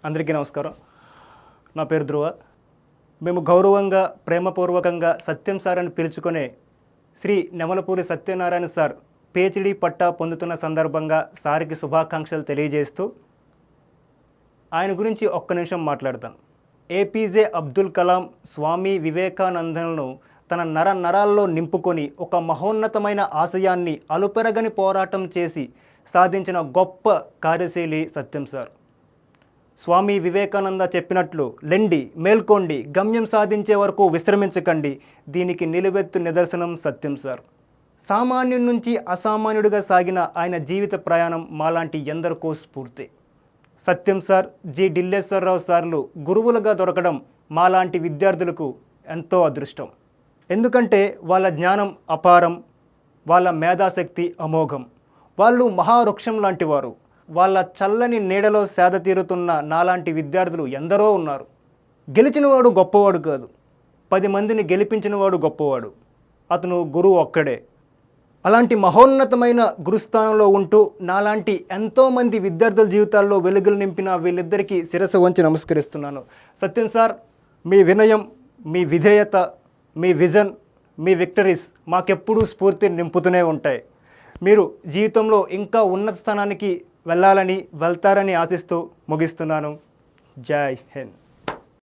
అందరికీ నమస్కారం. నా పేరు ధ్రువ. మేము గౌరవంగా ప్రేమపూర్వకంగా సత్యం సార్ అని పిలుచుకునే శ్రీ నెమలపూరి సత్యనారాయణ సార్ పిహెచ్డి పట్టా పొందుతున్న సందర్భంగా సార్కి శుభాకాంక్షలు తెలియజేస్తూ ఆయన గురించి ఒక్క నిమిషం మాట్లాడతాను. ఏపీజే అబ్దుల్ కలాం స్వామి వివేకానందను తన నరాల్లో నింపుకొని ఒక మహోన్నతమైన ఆశయాన్ని అలుపెరగని పోరాటం చేసి సాధించిన గొప్ప కార్యశీలి సత్యం సార్. స్వామి వివేకానంద చెప్పినట్లు లెండి, మేల్కోండి, గమ్యం సాధించే వరకు విశ్రమించకండి. దీనికి నిలువెత్తు నిదర్శనం సత్యం సార్. సామాన్యుడి నుంచి అసామాన్యుడిగా సాగిన ఆయన జీవిత ప్రయాణం మాలాంటి ఎందరికో స్ఫూర్తి. సత్యం సార్, జి ఢిల్లేశ్వరరావు సార్లు గురువులుగా దొరకడం మాలాంటి విద్యార్థులకు ఎంతో అదృష్టం. ఎందుకంటే వాళ్ళ జ్ఞానం అపారం, వాళ్ళ మేధాశక్తి అమోఘం. వాళ్ళు మహావృక్షం లాంటి వారు. వాళ్ళ చల్లని నీడలో సేద తీరుతున్న నాలాంటి విద్యార్థులు ఎందరో ఉన్నారు. గెలిచినవాడు గొప్పవాడు కాదు, 10 మందిని గెలిపించినవాడు గొప్పవాడు. అతను గురువు ఒక్కడే. అలాంటి మహోన్నతమైన గురుస్థానంలో ఉంటూ నాలాంటి ఎంతోమంది విద్యార్థుల జీవితాల్లో వెలుగులు నింపిన వీళ్ళిద్దరికీ శిరస్సు వంచి నమస్కరిస్తున్నాను. సత్యం సార్, మీ వినయం, మీ విధేయత, మీ విజన్, మీ విక్టరీస్ మాకెప్పుడూ స్ఫూర్తిని నింపుతూనే ఉంటాయి. మీరు జీవితంలో ఇంకా ఉన్నత స్థానానికి వెళ్తారని ఆశిస్తూ ముగిస్తున్నాను. జై హింద్.